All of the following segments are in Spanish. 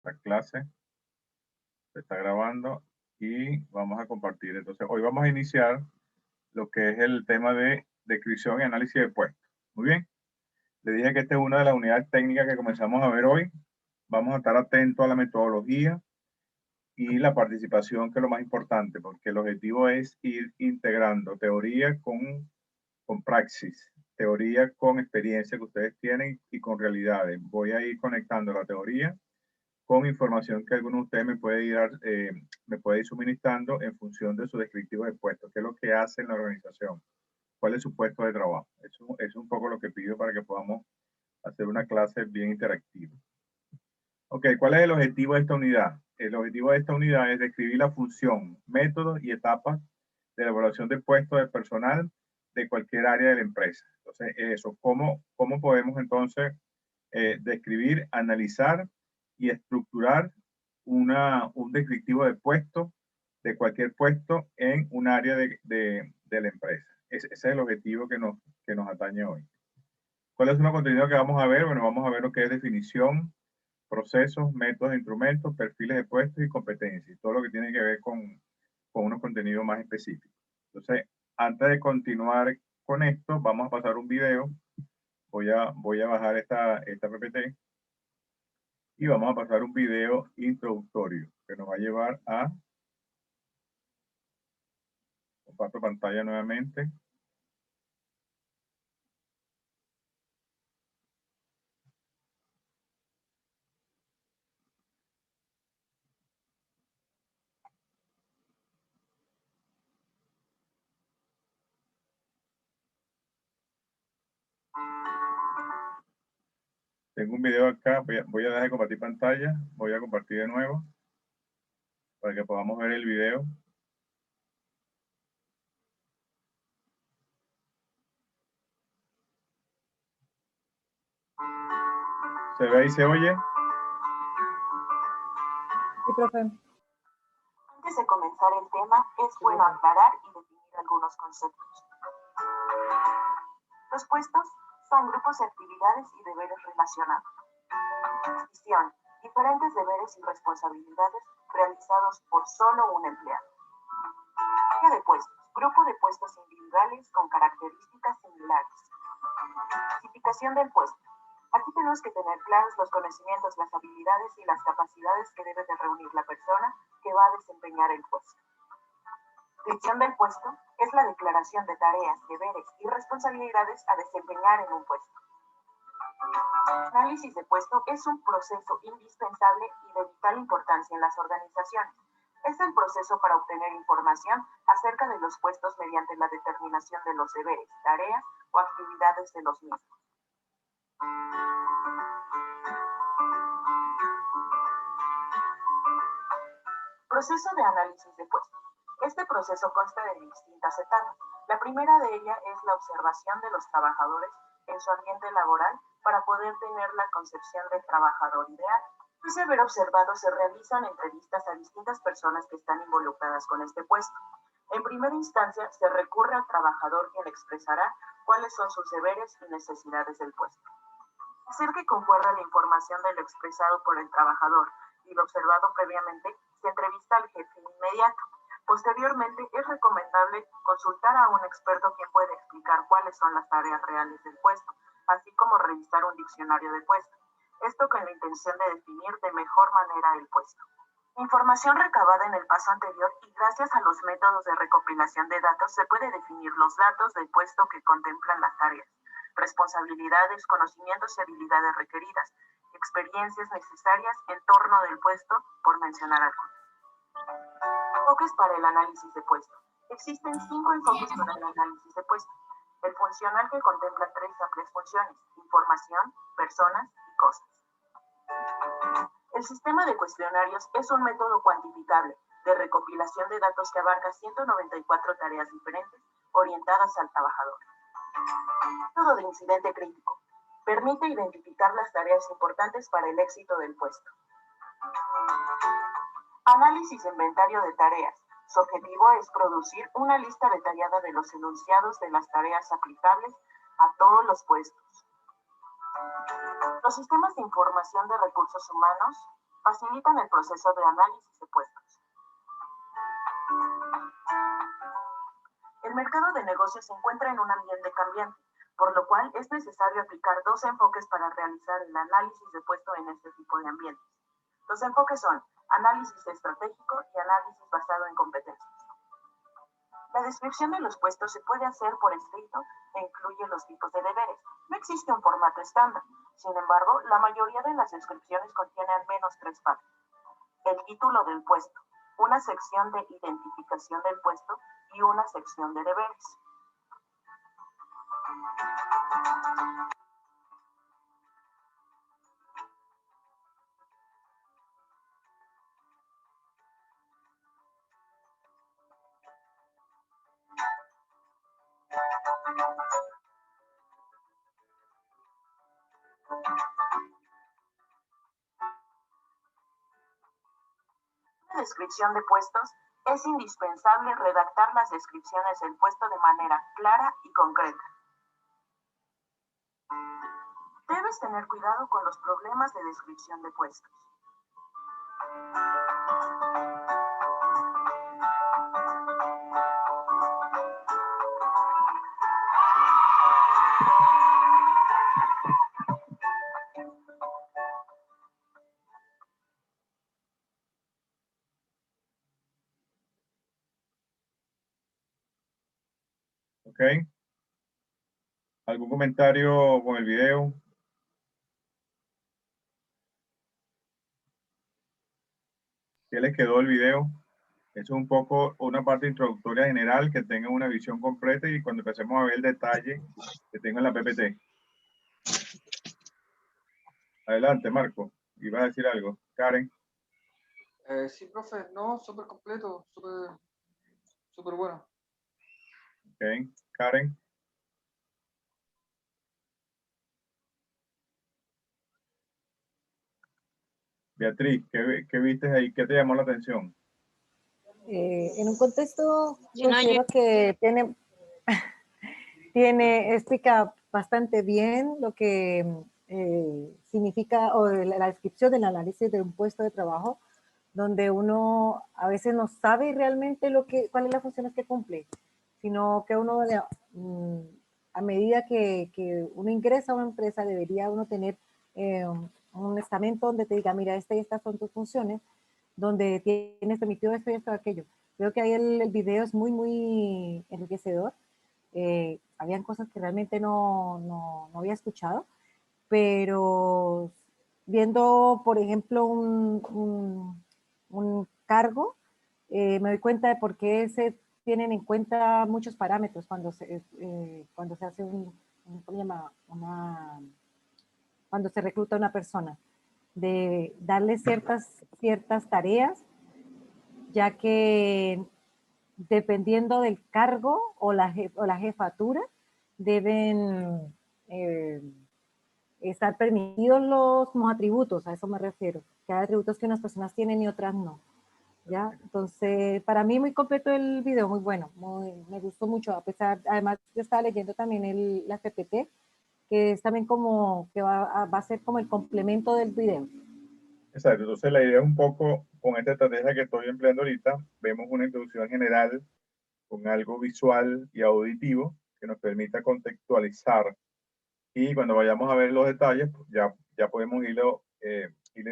Esta clase se está grabando y vamos a compartir. Entonces, hoy vamos a iniciar lo que es el tema de descripción y análisis de puestos. Muy bien. Le dije que esta es una de las unidades técnicas que comenzamos a ver hoy. Vamos a estar atentos a la metodología y la participación, que es lo más importante, porque el objetivo es ir integrando teoría con praxis, teoría con experiencia que ustedes tienen y con realidades. Voy a ir conectando la teoría con información que alguno de ustedes me puede ir suministrando en función de su descriptivo de puesto, qué es lo que hace en la organización, cuál es su puesto de trabajo. Eso es un poco lo que pido para que podamos hacer una clase bien interactiva. Ok, ¿cuál es el objetivo de esta unidad? El objetivo de esta unidad es describir la función, métodos y etapas de elaboración de puestos de personal de cualquier área de la empresa. Entonces, eso, ¿cómo podemos entonces describir, analizar y estructurar un descriptivo de puesto, de cualquier puesto en un área de la empresa? Ese es el objetivo que nos atañe hoy. ¿Cuál es el contenido que vamos a ver? Bueno, vamos a ver lo que es definición, procesos, métodos, instrumentos, perfiles de puestos y competencias, y todo lo que tiene que ver con unos contenidos más específicos. Entonces, antes de continuar con esto, vamos a pasar un video. Voy a bajar esta PPT y vamos a pasar un video introductorio que nos va a llevar a... Comparto pantalla nuevamente. Tengo un video acá, voy a dejar de compartir pantalla, voy a compartir de nuevo para que podamos ver el video. ¿Se ve y se oye? Sí, profe. Antes de comenzar el tema, es bueno aclarar y definir algunos conceptos. Los puestos son grupos de actividades y deberes relacionados. Visión: diferentes deberes y responsabilidades realizados por solo un empleado. Área de puestos: grupo de puestos individuales con características similares. Clasificación del puesto: aquí tenemos que tener claros los conocimientos, las habilidades y las capacidades que debe de reunir la persona que va a desempeñar el puesto. Descripción del puesto es la declaración de tareas, deberes y responsabilidades a desempeñar en un puesto. Análisis de puesto es un proceso indispensable y de vital importancia en las organizaciones. Es el proceso para obtener información acerca de los puestos mediante la determinación de los deberes, tareas o actividades de los mismos. Proceso de análisis de puestos. Este proceso consta de distintas etapas. La primera de ellas es la observación de los trabajadores en su ambiente laboral para poder tener la concepción del trabajador ideal. Después de haber observado, se realizan entrevistas a distintas personas que están involucradas con este puesto. En primera instancia, se recurre al trabajador, quien expresará cuáles son sus deberes y necesidades del puesto. Hacer que concuerda la información de lo expresado por el trabajador y lo observado previamente, se entrevista al jefe inmediato. Posteriormente, es recomendable consultar a un experto quien puede explicar cuáles son las tareas reales del puesto, así como revisar un diccionario de puesto. Esto con la intención de definir de mejor manera el puesto. Información recabada en el paso anterior y gracias a los métodos de recopilación de datos se puede definir los datos del puesto que contemplan las tareas, responsabilidades, conocimientos y habilidades requeridas, experiencias necesarias en torno del puesto, por mencionar algunos. Enfoques para el análisis de puesto. Existen 5 enfoques para el análisis de puesto. El funcional, que contempla 3 amplias funciones: información, personas y cosas. El sistema de cuestionarios es un método cuantificable de recopilación de datos que abarca 194 tareas diferentes orientadas al trabajador. Método de incidente crítico. Permite identificar las tareas importantes para el éxito del puesto. Análisis de inventario de tareas. Su objetivo es producir una lista detallada de los enunciados de las tareas aplicables a todos los puestos. Los sistemas de información de recursos humanos facilitan el proceso de análisis de puestos. El mercado de negocios se encuentra en un ambiente cambiante, por lo cual es necesario aplicar dos enfoques para realizar el análisis de puesto en este tipo de ambientes. Los enfoques son análisis estratégico y análisis basado en competencias. La descripción de los puestos se puede hacer por escrito e incluye los tipos de deberes. No existe un formato estándar. Sin embargo, la mayoría de las descripciones contienen al menos 3 partes. El título del puesto, una sección de identificación del puesto y una sección de deberes. En la descripción de puestos, es indispensable redactar las descripciones del puesto de manera clara y concreta. Debes tener cuidado con los problemas de descripción de puestos. ¿Ok? ¿Algún comentario con el video? ¿Qué les quedó el video? Eso es un poco una parte introductoria general, que tengan una visión completa y cuando empecemos a ver el detalle que tenga en la PPT. Adelante, Marco. ¿Ibas a decir algo? Karen. Sí, profe, no, súper completo, súper bueno. Ok, Karen. Beatriz, ¿qué viste ahí? ¿Qué te llamó la atención? En un contexto, considero que explica bastante bien lo que significa o la descripción del análisis de un puesto de trabajo, donde uno a veces no sabe realmente cuáles son las funciones que cumple, sino que uno a medida que uno ingresa a una empresa debería uno tener un estamento donde te diga, mira, estas son tus funciones, donde tienes permitido esto y esto y aquello. Creo que ahí el video es muy, muy enriquecedor. Habían cosas que realmente no había escuchado, pero viendo, por ejemplo, un cargo, me doy cuenta de por qué se tienen en cuenta muchos parámetros cuando se hace ¿cómo se llama? Cuando se recluta a una persona, de darle ciertas tareas, ya que dependiendo del cargo o la jefatura, deben estar permitidos los atributos, a eso me refiero, que hay atributos que unas personas tienen y otras no. ¿Ya? Entonces, para mí muy completo el video, muy bueno, me gustó mucho, además yo estaba leyendo también la PPT, que es también como, que va a ser como el complemento del video. Exacto, entonces la idea es un poco, con esta estrategia que estoy empleando ahorita, vemos una introducción general con algo visual y auditivo que nos permita contextualizar, y cuando vayamos a ver los detalles, pues ya podemos irle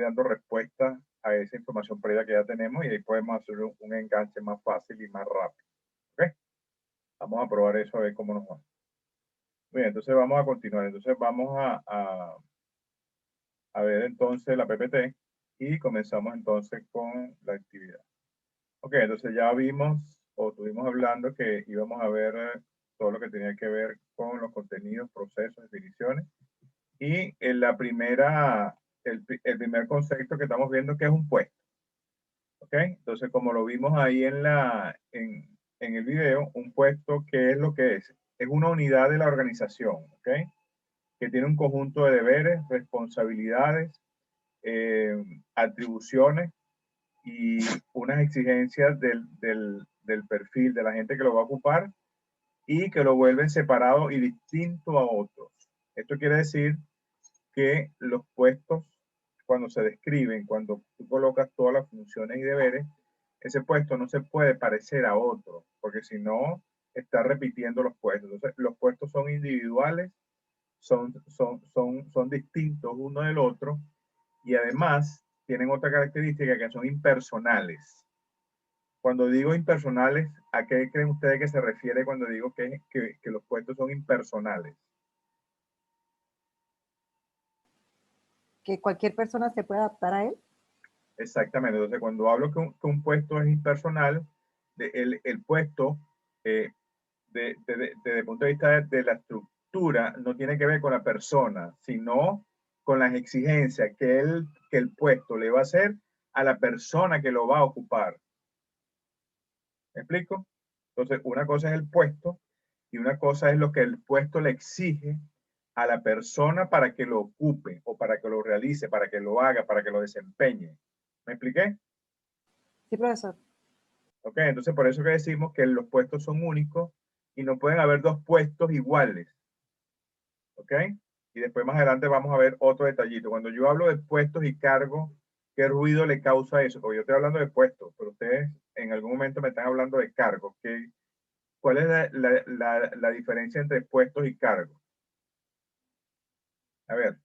dando respuesta a esa información previa que ya tenemos y ahí podemos hacer un enganche más fácil y más rápido. ¿Ok? Vamos a probar eso a ver cómo nos va. Bien, entonces vamos a continuar. Entonces vamos a ver entonces la PPT y comenzamos entonces con la actividad. Ok, entonces ya vimos o estuvimos hablando que íbamos a ver todo lo que tenía que ver con los contenidos, procesos, definiciones. Y en el primer concepto que estamos viendo, que es un puesto. ¿Ok? Entonces, como lo vimos ahí en el video, un puesto, ¿qué es lo que es? Es una unidad de la organización, ¿ok? Que tiene un conjunto de deberes, responsabilidades, atribuciones y unas exigencias del perfil de la gente que lo va a ocupar y que lo vuelven separado y distinto a otros. Esto quiere decir que los puestos cuando se describen, cuando tú colocas todas las funciones y deberes, ese puesto no se puede parecer a otro, porque si no, está repitiendo los puestos. Entonces, los puestos son individuales, son distintos uno del otro, y además tienen otra característica que son impersonales. Cuando digo impersonales, ¿a qué creen ustedes que se refiere cuando digo que los puestos son impersonales? Que cualquier persona se pueda adaptar a él. Exactamente. Entonces, cuando hablo que un puesto es impersonal, el puesto, desde el punto de vista de la estructura, no tiene que ver con la persona, sino con las exigencias que el puesto le va a hacer a la persona que lo va a ocupar. ¿Me explico? Entonces, una cosa es el puesto y una cosa es lo que el puesto le exige a la persona para que lo ocupe o para que lo realice, para que lo haga, para que lo desempeñe. ¿Me expliqué? Sí, profesor. Ok, entonces por eso que decimos que los puestos son únicos y no pueden haber dos puestos iguales. Ok, y después más adelante vamos a ver otro detallito. Cuando yo hablo de puestos y cargos, ¿qué ruido le causa eso? Porque yo estoy hablando de puestos, pero ustedes en algún momento me están hablando de cargos. ¿Cuál es la diferencia entre puestos y cargos? A ver,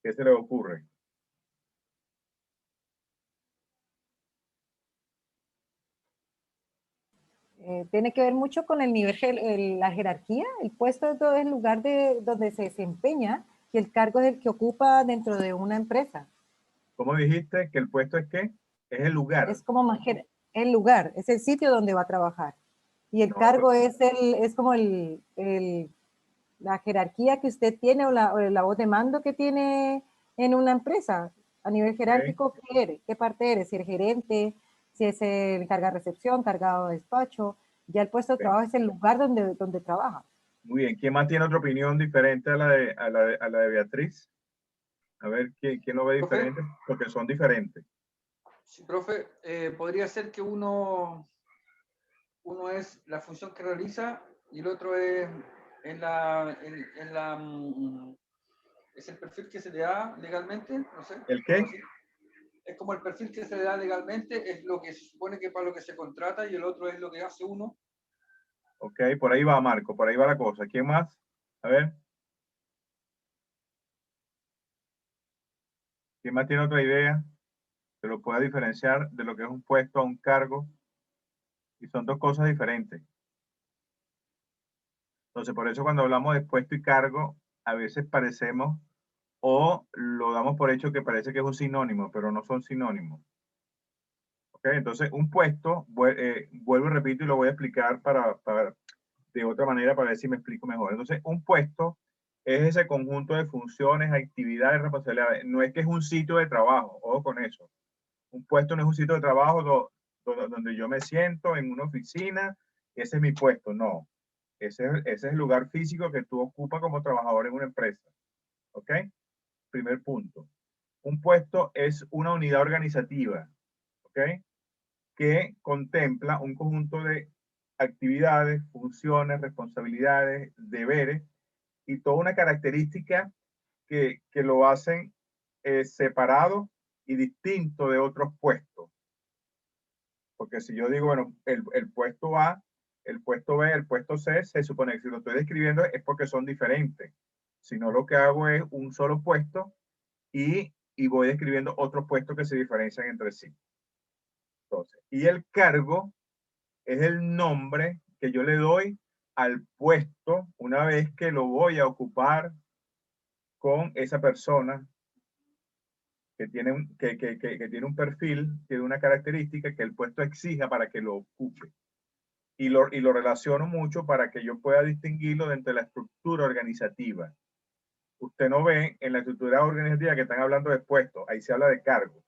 ¿qué se les ocurre? Tiene que ver mucho con el nivel, la jerarquía. El puesto es el lugar donde se desempeña y el cargo es el que ocupa dentro de una empresa. ¿Cómo dijiste que el puesto es qué? Es el lugar. Es como más el lugar, es el sitio donde va a trabajar. Y el No, cargo es como la jerarquía que usted tiene o la voz de mando que tiene en una empresa. A nivel jerárquico, ¿qué eres? ¿Qué parte eres? Si eres gerente, si es el carga de recepción, cargado de despacho. Ya el puesto de trabajo es el lugar donde trabaja. muy bien. ¿Quién más tiene otra opinión diferente a la de Beatriz? A ver, ¿quién lo ve ¿Profe? diferente? Porque son diferentes. Sí, profe, podría ser que uno es la función que realiza y el otro es es el perfil que se le da legalmente, no sé. ¿El qué? Es como el perfil que se le da legalmente, es lo que se supone que para lo que se contrata y el otro es lo que hace uno. Ok, por ahí va Marco, por ahí va la cosa. ¿Quién más? A ver. ¿Quién más tiene otra idea? Que lo pueda diferenciar de lo que es un puesto a un cargo. Y son dos cosas diferentes. Entonces, por eso cuando hablamos de puesto y cargo, a veces parecemos o lo damos por hecho que parece que es un sinónimo, pero no son sinónimos. ¿Ok? Entonces, un puesto, vuelvo y repito y lo voy a explicar de otra manera para ver si me explico mejor. Entonces, un puesto es ese conjunto de funciones, actividades, responsabilidades. No es que es un sitio de trabajo, ojo con eso. Un puesto no es un sitio de trabajo donde yo me siento en una oficina, ese es mi puesto, no. Ese es el lugar físico que tú ocupas como trabajador en una empresa. ¿Ok? Primer punto. Un puesto es una unidad organizativa, ¿ok? Que contempla un conjunto de actividades, funciones, responsabilidades, deberes y toda una característica que lo hacen separado y distinto de otros puestos. Porque si yo digo, bueno, el puesto A, el puesto B, el puesto C, se supone que si lo estoy describiendo es porque son diferentes. Si no, lo que hago es un solo puesto y voy describiendo otros puestos que se diferencian entre sí. Entonces, y el cargo es el nombre que yo le doy al puesto una vez que lo voy a ocupar con esa persona que tiene un perfil, tiene una característica que el puesto exija para que lo ocupe. Y lo relaciono mucho para que yo pueda distinguirlo dentro de la estructura organizativa. Usted no ve en la estructura organizativa que están hablando de puestos, ahí se habla de cargos.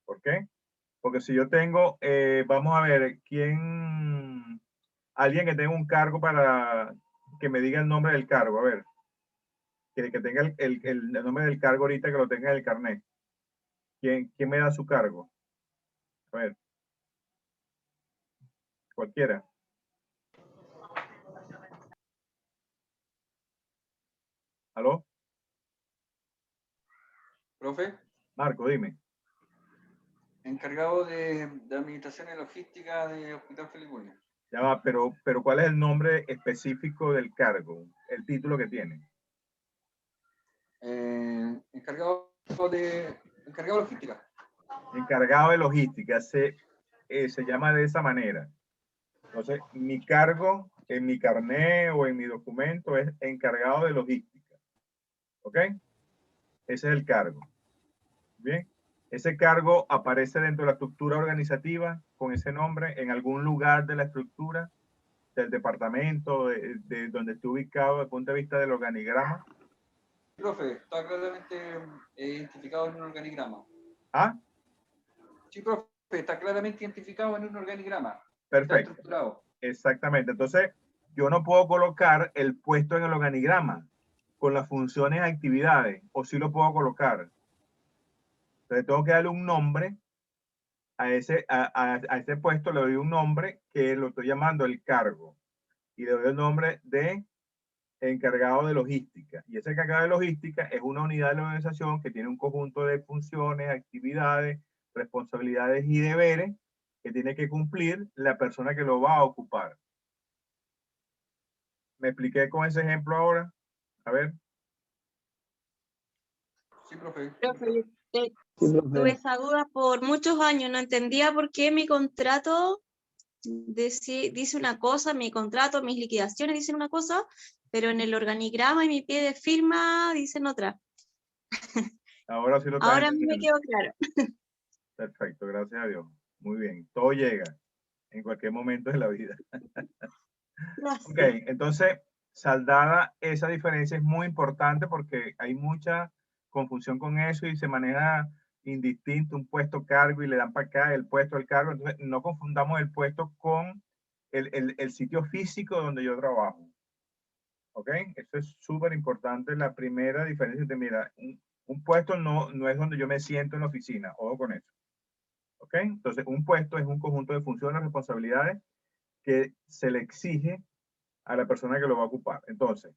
¿Por qué? Porque si yo tengo, vamos a ver, alguien que tenga un cargo para que me diga el nombre del cargo, a ver, que tenga el nombre del cargo ahorita que lo tenga en el carnet. ¿Quién me da su cargo? A ver, cualquiera. ¿Aló? Profe, Marco, dime. encargado de administración y logística de Hospital Felipe Núñez. Ya va, pero ¿cuál es el nombre específico del cargo? El título que tiene. Encargado de logística. Encargado de logística, se llama de esa manera. Entonces, mi cargo en mi carné o en mi documento es encargado de logística. ¿Ok? Ese es el cargo. Bien. Ese cargo aparece dentro de la estructura organizativa con ese nombre en algún lugar de la estructura del departamento, de donde esté ubicado desde el punto de vista del organigrama. Profe, está claramente identificado en un organigrama. ¿Ah? Sí, profe, está claramente identificado en un organigrama. Perfecto. Está estructurado. Exactamente. Entonces, yo no puedo colocar el puesto en el organigrama con las funciones y actividades, o sí lo puedo colocar. Entonces, tengo que darle un nombre a ese puesto, le doy un nombre que lo estoy llamando el cargo. Y le doy el nombre de encargado de logística. Y ese encargado de logística es una unidad de la organización que tiene un conjunto de funciones, actividades, responsabilidades y deberes que tiene que cumplir la persona que lo va a ocupar. ¿Me expliqué con ese ejemplo ahora? A ver. Sí, profe. Profe, tuve esa duda por muchos años, no entendía por qué mi contrato dice una cosa, mi contrato, mis liquidaciones dicen una cosa, pero en el organigrama y mi pie de firma dicen otra. Ahora sí lo estás Ahora a mí me entendiendo. quedó claro. Perfecto, gracias a Dios. Muy bien, todo llega en cualquier momento de la vida. Gracias. Ok, entonces, saldada esa diferencia es muy importante porque hay mucha confusión con eso y se maneja indistinto un puesto cargo y le dan para acá el puesto al cargo. Entonces, no confundamos el puesto con el sitio físico donde yo trabajo. ¿Ok? Eso es súper importante. La primera diferencia es de, mira, un puesto no es donde yo me siento en la oficina. Ojo con eso. ¿Ok? Entonces, un puesto es un conjunto de funciones, responsabilidades que se le exige a la persona que lo va a ocupar. Entonces,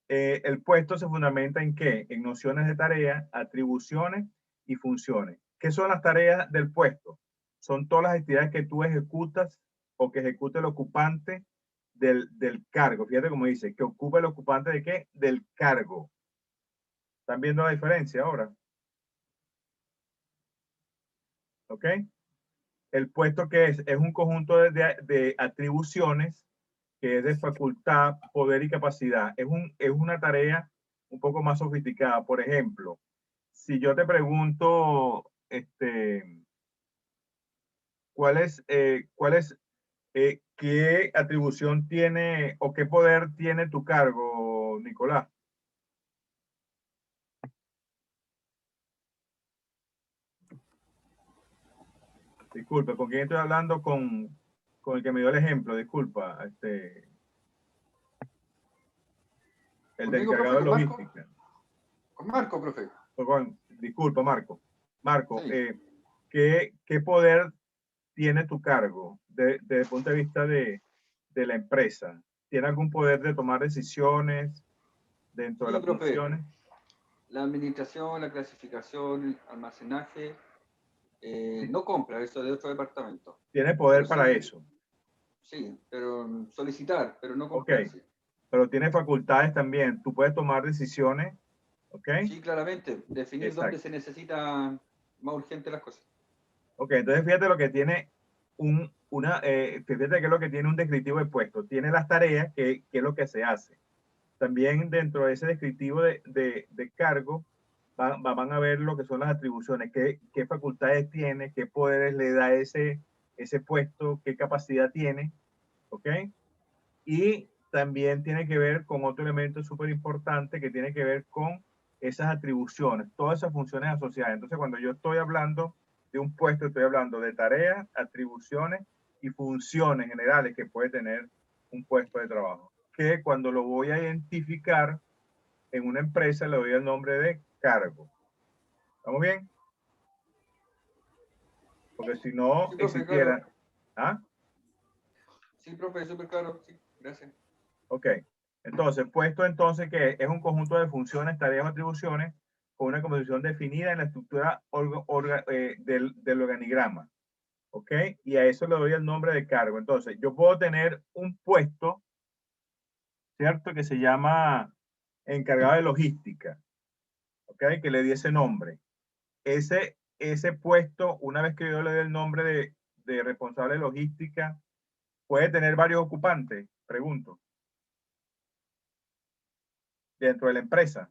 el puesto se fundamenta en qué? En nociones de tarea, atribuciones y funciones. ¿Qué son las tareas del puesto? Son todas las actividades que tú ejecutas o que ejecute el ocupante del cargo. Fíjate cómo dice, que ocupa el ocupante de qué? Del cargo. ¿Están viendo la diferencia ahora? ¿Ok? El puesto que es un conjunto de atribuciones que es de facultad, poder y capacidad. Es una tarea un poco más sofisticada. Por ejemplo, si yo te pregunto, qué atribución tiene o qué poder tiene tu cargo, Nicolás? Disculpa, ¿con quién estoy hablando? Con el que me dio el ejemplo, disculpa. El de ¿Conmigo, encargado profe, de con Marco? logística. Con Marco, profe. Perdón, disculpa, Marco. Marco, Sí. ¿qué poder tiene tu cargo desde el punto de vista de la empresa? ¿Tiene algún poder de tomar decisiones dentro de Sí, las profe. funciones? La administración, la clasificación, el almacenaje, no compra, eso de otro departamento. Tiene poder Pero para sí, eso. Sí, pero solicitar, pero no Ok, comprar. Sí. pero tiene facultades también. Tú puedes tomar decisiones, ¿ok? Sí, claramente, definir Exacto. dónde se necesita más urgente las cosas. Ok, entonces fíjate lo que tiene fíjate que es lo que tiene un descriptivo de puesto. Tiene las tareas, que es lo que se hace. También dentro de ese descriptivo de cargo van a ver lo que son las atribuciones, qué facultades tiene, qué poderes le da ese puesto, qué capacidad tiene, ¿ok? Y también tiene que ver con otro elemento súper importante que tiene que ver con esas atribuciones, todas esas funciones asociadas. Entonces, cuando yo estoy hablando de un puesto, estoy hablando de tareas, atribuciones y funciones generales que puede tener un puesto de trabajo. Que cuando lo voy a identificar en una empresa le doy el nombre de cargo. ¿Estamos bien? Porque si no Sí, profe, existiera... claro. ¿Ah? Sí, profe, súper claro. Sí, gracias. Ok. Entonces, puesto entonces que es un conjunto de funciones, tareas o atribuciones con una composición definida en la estructura del organigrama. ¿Ok? Y a eso le doy el nombre de cargo. Entonces, yo puedo tener un puesto, ¿cierto? Que se llama encargado de logística. ¿Ok? Que le di ese nombre. Ese puesto, una vez que yo le dé el nombre de responsable de logística, ¿puede tener varios ocupantes? Pregunto. Dentro de la empresa.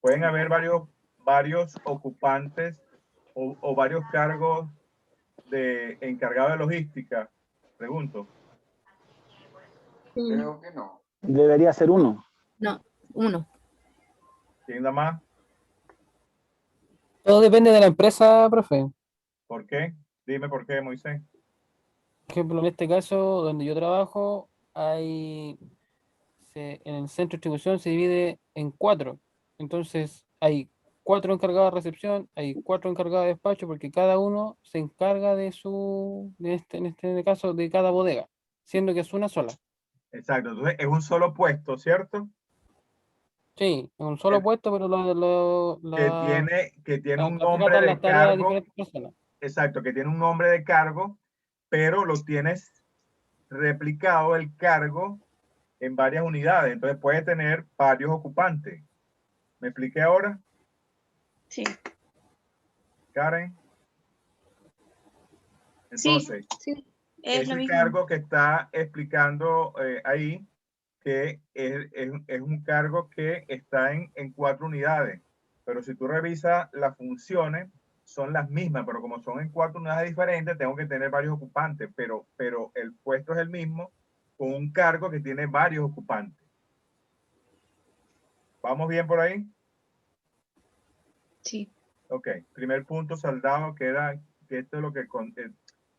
Pueden haber varios ocupantes o varios cargos de encargado de logística. Pregunto. Creo que no. Debería ser uno. No, uno. ¿Quién da más? Todo depende de la empresa, profe. ¿Por qué? Dime por qué, Moisés. Por ejemplo, en este caso, donde yo trabajo, en el centro de distribución se divide en 4. Entonces, hay 4 encargados de recepción, hay 4 encargados de despacho, porque cada uno se encarga en este caso, de cada bodega, siendo que es una sola. Exacto. Entonces, es un solo puesto, ¿cierto? Sí, es un solo puesto, pero Que tiene un la nombre tratan de las tareas de cargo. diferentes personas. Exacto, que tiene un nombre de cargo, pero lo tienes replicado el cargo en varias unidades. Entonces puede tener varios ocupantes. ¿Me expliqué ahora? Sí. Karen. Entonces, sí, es lo ese mismo. cargo que está explicando ahí, que es un cargo que está en 4 unidades. Pero si tú revisas las funciones, son las mismas, pero como son en 4 unidades diferentes, tengo que tener varios ocupantes, pero el puesto es el mismo, con un cargo que tiene varios ocupantes. ¿Vamos bien por ahí? Sí. Ok, primer punto saldado queda que esto es lo que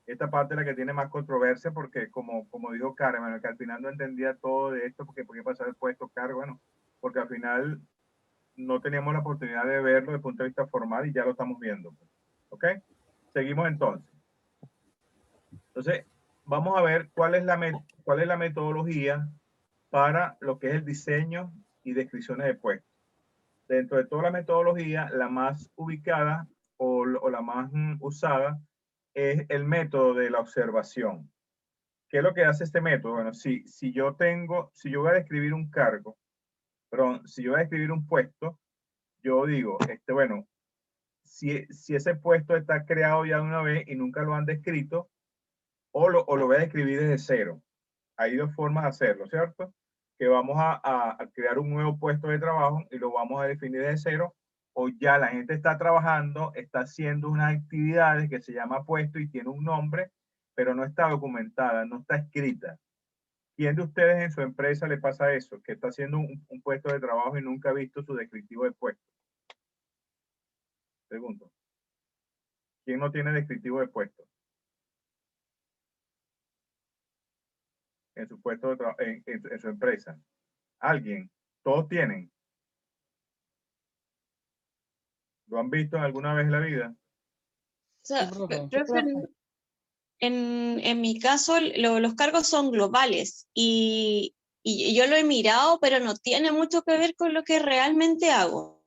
esta parte es la que tiene más controversia porque como dijo Karen, bueno, que al final no entendía todo de esto porque podía pasar el puesto cargo, bueno, porque al final no teníamos la oportunidad de verlo desde el punto de vista formal y ya lo estamos viendo. ¿Ok? Seguimos entonces. Entonces, vamos a ver cuál es la metodología para lo que es el diseño y descripciones de puestos. Dentro de toda la metodología, la más ubicada o la más usada es el método de la observación. ¿Qué es lo que hace este método? Bueno, si yo voy a describir un cargo, perdón, si yo voy a describir un puesto, yo digo, bueno, si ese puesto está creado ya de una vez y nunca lo han descrito, o lo voy a describir desde cero. Hay 2 formas de hacerlo, ¿cierto? Que vamos a crear un nuevo puesto de trabajo y lo vamos a definir desde cero, o ya la gente está trabajando, está haciendo unas actividades que se llama puesto y tiene un nombre, pero no está documentada, no está escrita. ¿Quién de ustedes en su empresa le pasa eso? Que está haciendo un puesto de trabajo y nunca ha visto su descriptivo de puesto. Pregunto. ¿Quién no tiene descriptivo de puesto? En su puesto de trabajo, en su empresa. ¿Alguien? ¿Todos tienen? ¿Lo han visto alguna vez en la vida? O sea, Sí, profe. profe, en mi caso, los cargos son globales y yo lo he mirado, pero no tiene mucho que ver con lo que realmente hago.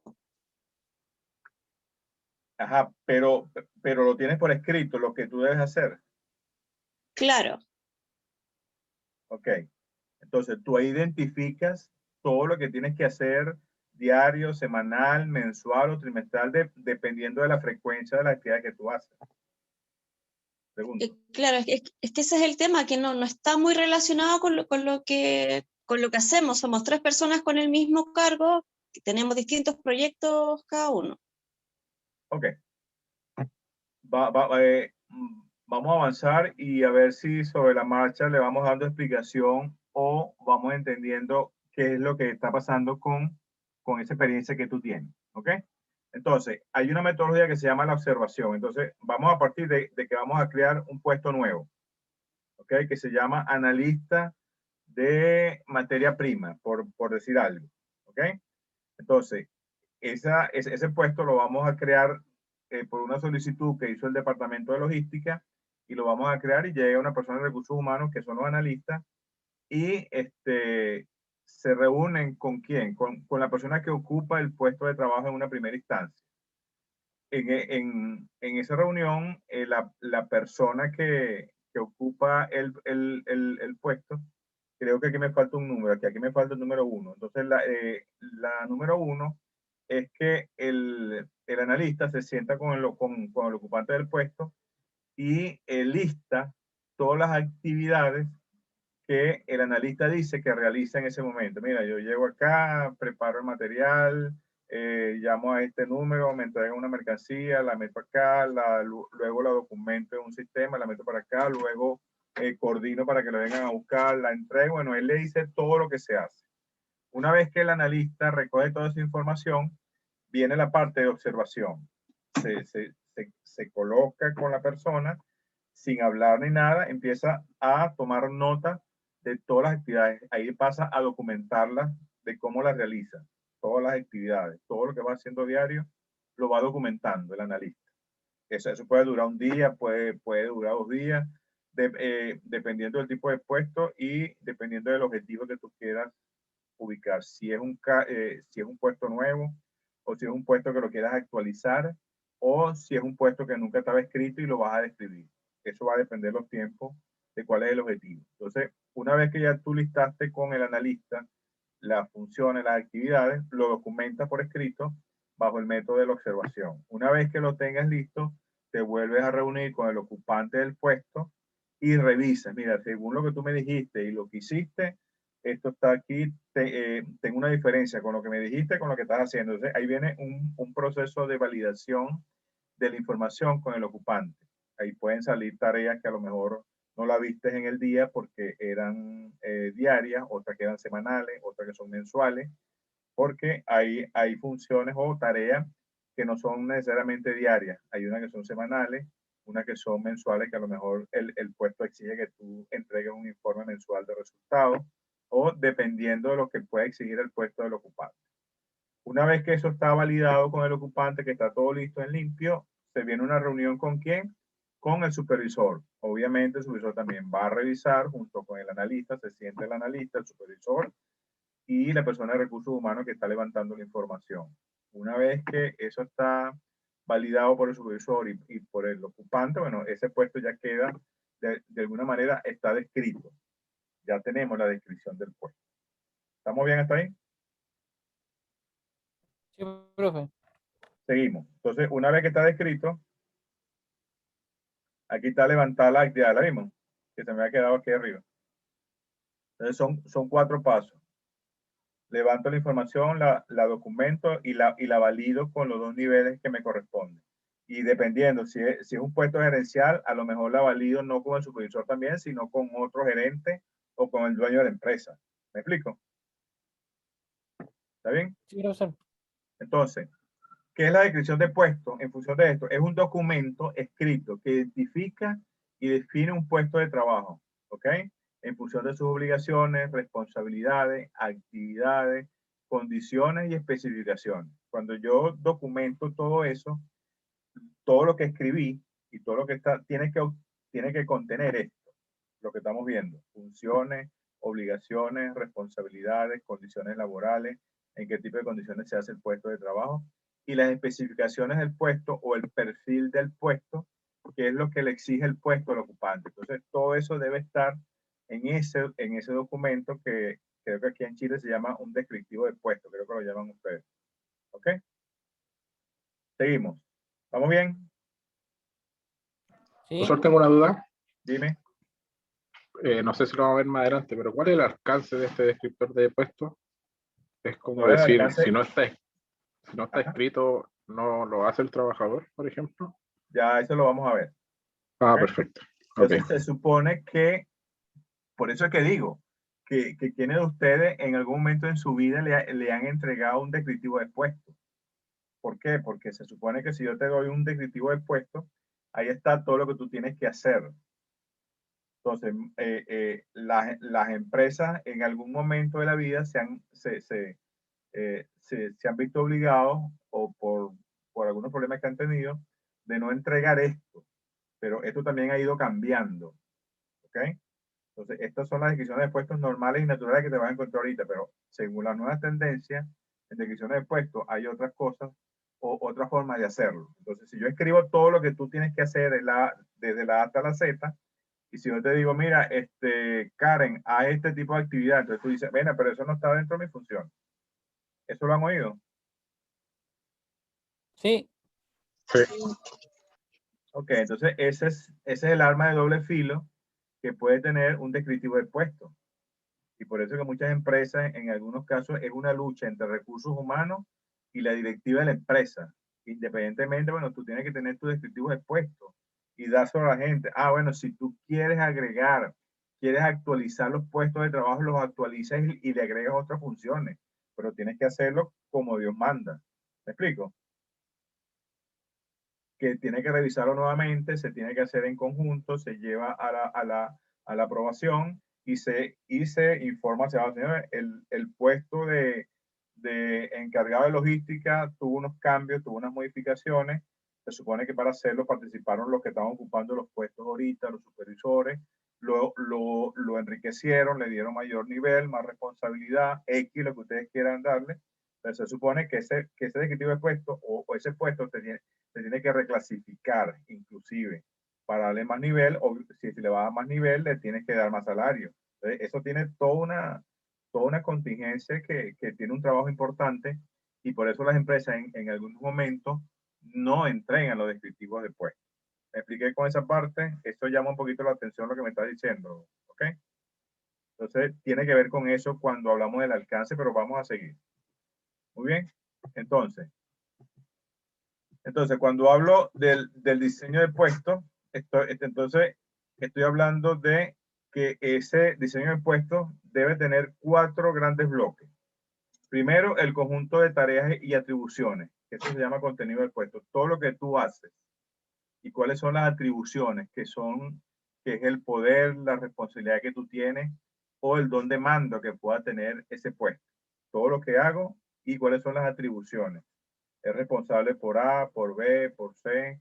Ajá, pero lo tienes por escrito, lo que tú debes hacer. Claro. Ok. Entonces, tú ahí identificas todo lo que tienes que hacer diario, semanal, mensual o trimestral, dependiendo de la frecuencia de la actividad que tú haces. Pregunto. Claro, es que ese es el tema, que no está muy relacionado con lo que hacemos. Somos 3 personas con el mismo cargo, que tenemos distintos proyectos cada uno. Ok. Vamos a avanzar y a ver si sobre la marcha le vamos dando explicación o vamos entendiendo qué es lo que está pasando con esa experiencia que tú tienes. ¿Ok? Entonces, hay una metodología que se llama la observación. Entonces, vamos a partir de que vamos a crear un puesto nuevo. ¿Ok? Que se llama analista de materia prima, por decir algo. ¿Ok? Entonces, ese puesto lo vamos a crear por una solicitud que hizo el departamento de logística y lo vamos a crear y llega una persona de recursos humanos que son los analistas y se reúnen ¿con quién? Con la persona que ocupa el puesto de trabajo en una primera instancia. En esa reunión, la persona que ocupa el puesto, creo que aquí me falta un número, aquí me falta el número 1. Entonces, la número 1 es que el analista se sienta con el ocupante del puesto y lista todas las actividades que el analista dice que realiza en ese momento. Mira, yo llego acá, preparo el material, llamo a este número, me entregan una mercancía, la meto acá, luego la documento en un sistema, la meto para acá, luego coordino para que lo vengan a buscar, la entrego. Bueno, él le dice todo lo que se hace. Una vez que el analista recoge toda esa información, viene la parte de observación. Se coloca con la persona sin hablar ni nada, empieza a tomar nota de todas las actividades. Ahí pasa a documentarlas de cómo las realiza. Todas las actividades, todo lo que va haciendo diario, lo va documentando el analista. Eso puede durar un día, puede durar 2 días, dependiendo del tipo de puesto y dependiendo del objetivo que tú quieras ubicar. Si es un puesto nuevo, o si es un puesto que lo quieras actualizar, o si es un puesto que nunca estaba escrito y lo vas a describir. Eso va a depender de los tiempos, de cuál es el objetivo. Entonces, una vez que ya tú listaste con el analista las funciones, las actividades, lo documentas por escrito bajo el método de la observación. Una vez que lo tengas listo, te vuelves a reunir con el ocupante del puesto y revisas. Mira, según lo que tú me dijiste y lo que hiciste, esto está aquí, tengo una diferencia con lo que me dijiste, con lo que estás haciendo. Entonces, ahí viene un proceso de validación de la información con el ocupante. Ahí pueden salir tareas que a lo mejor no la vistes en el día porque eran diarias, otras que eran semanales, otras que son mensuales, porque hay funciones o tareas que no son necesariamente diarias. Hay unas que son semanales, unas que son mensuales, que a lo mejor el puesto exige que tú entregues un informe mensual de resultados, o dependiendo de lo que pueda exigir el puesto del ocupante. Una vez que eso está validado con el ocupante, que está todo listo en limpio, se viene una reunión ¿con quién? Con el supervisor. Obviamente el supervisor también va a revisar junto con el analista, se siente el analista, el supervisor y la persona de recursos humanos que está levantando la información. Una vez que eso está validado por el supervisor y por el ocupante, bueno, ese puesto ya queda, de alguna manera está descrito. Ya tenemos la descripción del puesto. ¿Estamos bien hasta ahí? Sí, profe. Seguimos. Entonces, una vez que está descrito, aquí está levantada la actividad, ¿la vimos? Que se me ha quedado aquí arriba. Entonces, son 4 pasos. Levanto la información, la documento y la valido con los 2 niveles que me corresponden. Y dependiendo, si es un puesto gerencial, a lo mejor la valido no con el supervisor también, sino con otro gerente o con el dueño de la empresa. ¿Me explico? ¿Está bien? Sí, profesor. Entonces, ¿qué es la descripción de puesto en función de esto? Es un documento escrito que identifica y define un puesto de trabajo, ¿ok? En función de sus obligaciones, responsabilidades, actividades, condiciones y especificaciones. Cuando yo documento todo eso, todo lo que escribí y todo lo que está, tiene que contener esto, lo que estamos viendo: funciones, obligaciones, responsabilidades, condiciones laborales, en qué tipo de condiciones se hace el puesto de trabajo, y las especificaciones del puesto o el perfil del puesto, que es lo que le exige el puesto al ocupante. Entonces, todo eso debe estar en ese documento que creo que aquí en Chile se llama un descriptivo de puesto, creo que lo llaman ustedes. ¿Ok? Seguimos. ¿Estamos bien? Sí. Profesor, tengo una duda. Dime. No sé si lo vamos a ver más adelante, pero ¿cuál es el alcance de este descriptor de puesto? Es como ¿Cuál es el decir, alcance? si no está escrito, no lo hace el trabajador, por ejemplo. Ya eso lo vamos a ver. Ah, ¿Okay? perfecto. Entonces Okay. se supone que, por eso es que digo, que quienes de ustedes en algún momento en su vida le han entregado un descriptivo de puesto. ¿Por qué? Porque se supone que si yo te doy un descriptivo de puesto, ahí está todo lo que tú tienes que hacer. Entonces, las empresas en algún momento de la vida se han visto obligados, o por algunos problemas que han tenido, de no entregar esto. Pero esto también ha ido cambiando. ¿Ok? Entonces, estas son las descripciones de puestos normales y naturales que te vas a encontrar ahorita, pero según las nuevas tendencias en descripciones de puestos, hay otras cosas o otra forma de hacerlo. Entonces, si yo escribo todo lo que tú tienes que hacer desde la A hasta la Z, y si yo te digo, mira, Karen, haz este tipo de actividad, entonces tú dices, bueno, pero eso no está dentro de mi función. ¿Eso lo han oído? Sí. Sí. Ok, entonces ese es el arma de doble filo que puede tener un descriptivo de puesto. Y por eso que muchas empresas, en algunos casos, es una lucha entre recursos humanos y la directiva de la empresa. Independientemente, bueno, tú tienes que tener tu descriptivo de puesto y dárselo a la gente. Ah, bueno, si tú quieres agregar, quieres actualizar los puestos de trabajo, los actualizas y le agregas otras funciones, pero tienes que hacerlo como Dios manda. ¿Me explico? Que tiene que revisarlo nuevamente, se tiene que hacer en conjunto, se lleva a la aprobación y se informa, el puesto de encargado de logística tuvo unos cambios, tuvo unas modificaciones. Se supone que para hacerlo participaron los que estaban ocupando los puestos ahorita, los supervisores, lo enriquecieron, le dieron mayor nivel, más responsabilidad, X, lo que ustedes quieran darle. Pero se supone que ese descriptivo de puesto o ese puesto se tiene que reclasificar inclusive para darle más nivel, o si le va a dar más nivel, le tienes que dar más salario. Entonces, eso tiene toda una contingencia que tiene un trabajo importante y por eso las empresas en algunos momentos no entregan los descriptivos de puesto. ¿Me expliqué con esa parte? Esto llama un poquito la atención lo que me estás diciendo, ¿ok? Entonces, tiene que ver con eso cuando hablamos del alcance, pero vamos a seguir. Muy bien. Entonces, cuando hablo del diseño de puestos, entonces estoy hablando de que ese diseño de puestos debe tener 4 grandes bloques. Primero, el conjunto de tareas y atribuciones. Eso se llama contenido del puesto. Todo lo que tú haces y cuáles son las atribuciones que es el poder, la responsabilidad que tú tienes o el don de mando que pueda tener ese puesto. Todo lo que hago y cuáles son las atribuciones. Es responsable por A, por B, por C,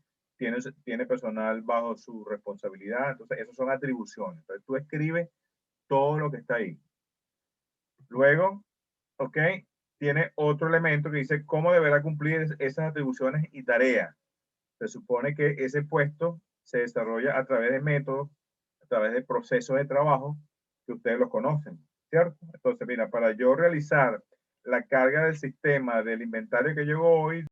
tiene personal bajo su responsabilidad. Entonces, esas son atribuciones. Entonces, tú escribes todo lo que está ahí. Luego, ok, tiene otro elemento que dice cómo deberá cumplir esas atribuciones y tareas. Se supone que ese puesto se desarrolla a través de métodos, a través de procesos de trabajo que ustedes los conocen, ¿cierto? Entonces, mira, para yo realizar la carga del sistema del inventario que llegó hoy,